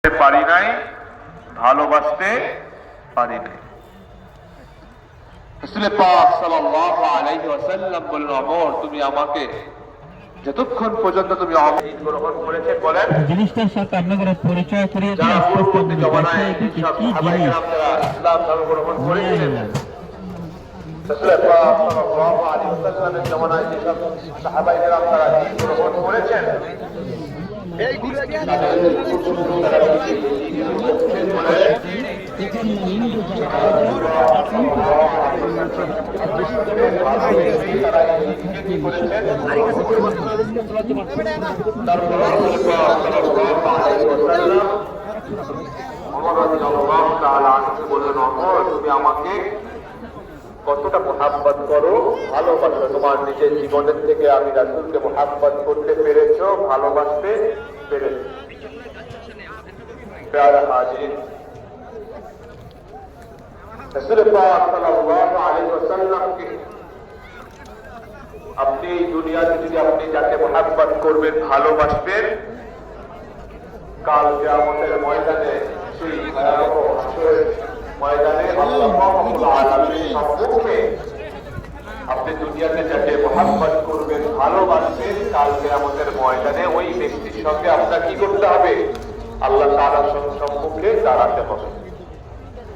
পারি নাই, ভালোবাসতে পারি নাই। রাসূল পাক সাল্লাল্লাহু আলাইহি ওয়াসাল্লাম বললেন, ওমর তুমি আমাকে যতক্ষণ পর্যন্ত তুমি ঈদ গ্রহণ করেছে বলেন জিনিসটার সাথে আপনাদের পরিচয় করিয়ে দিয়ে আস্তে আস্তে পূর্ববর্তী জমানায় যেসব সাহাবায়ে কেরামরা ইসলাম ধর্ম গ্রহণ করেছিলেন, রাসূল পাক সাল্লাল্লাহু আলাইহি ওয়াসাল্লামের জমানায় যেসব সাহাবায়ে কেরামরা ঈদ গ্রহণ করেছেন এইগুলো কি তুমি আমাকে কতটা মুহাব্বত করো, ভালোবাসো, তোমার নিজের জীবনের থেকে আমি রাসূলকে মুহাব্বত করতে পেরেছো, ভালোবাসতে পেরেছো। প্যারা হাজির, রাসূল পাক সাল্লাল্লাহু আলাইহি ওয়াসাল্লামকে আপনি এই দুনিয়াতে যদি আপনি যাকে মুহাব্বত করবেন, ভালোবাসবেন, কাল কিয়ামতের ময়দানে সেই ভয়াবহ হাসরের ময়দানে আল্লাহ রাব্বুল আলামিনের সম্মুখে আপনি দুনিয়াতে যাকে মুহাব্বত করবেন, ভালোবাসবেন, কাল কিয়ামতের ময়দানে ওই ব্যক্তির সঙ্গে আপনার কি করতে হবে? আল্লাহ তাআলার সম্মুখে দাঁড়াতে হবে।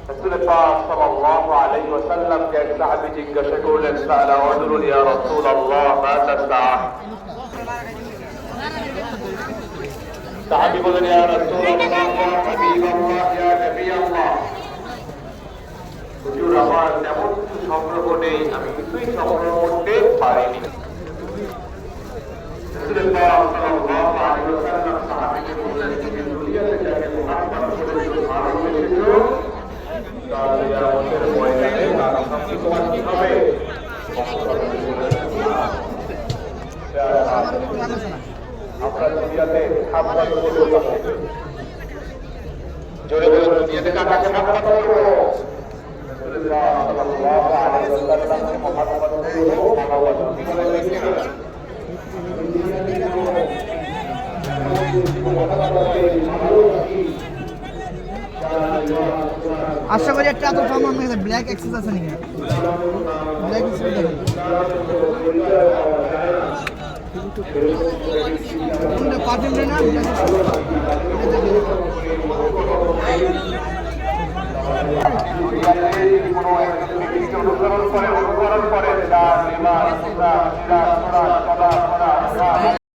রাসূল পাক সাল্লাল্লাহু আলাইহি ওয়াসাল্লাম কে এক সাহাবী জিজ্ঞাসা করলেন, সাআলা রাজুলুন ইয়া রাসূলুল্লাহ মাতা সাআহ। সাহাবী বলেন, ইয়া রাসূলুল্লাহ ইয়া হাবিবাল্লাহ ইয়া নবিয়াল্লাহ, হুজুর আমার তেমন কিছু সংগ্রহ নেই, আমি কিছুই সংগ্রহ করতে পারিনি। রাসূল পাক সাল্লাল্লাহু আলাইহি ওয়াসাল্লাম সাহাবীকে বললেন, তুমি দুনিয়াতে যাকে মুহাব্বত করেছো, ভালোবেসেছো, কাল কিয়ামতের ময়দানে তার সঙ্গে তোমার কি হবে? আমরা দুনিয়াতে মুহাব্বত করব, জোরে বলুন, দুনিয়াতে কাকে মুহাব্বত করব? রাসূলুল্লাহ সাল্লাল্লাহু আলাইহি ওয়াসাল্লামকে মুহাব্বত করব, ভালোবাসব। কি বলেন দেখি না? আশা করি একটা এত কম আমার কাছে ব্ল্যাক এক্সেস আছে নাকি? ব্ল্যাক এক্সেস দেখেন কোনটা পারফিউম রে না ব্ল্যাক অনুকরণ করে তার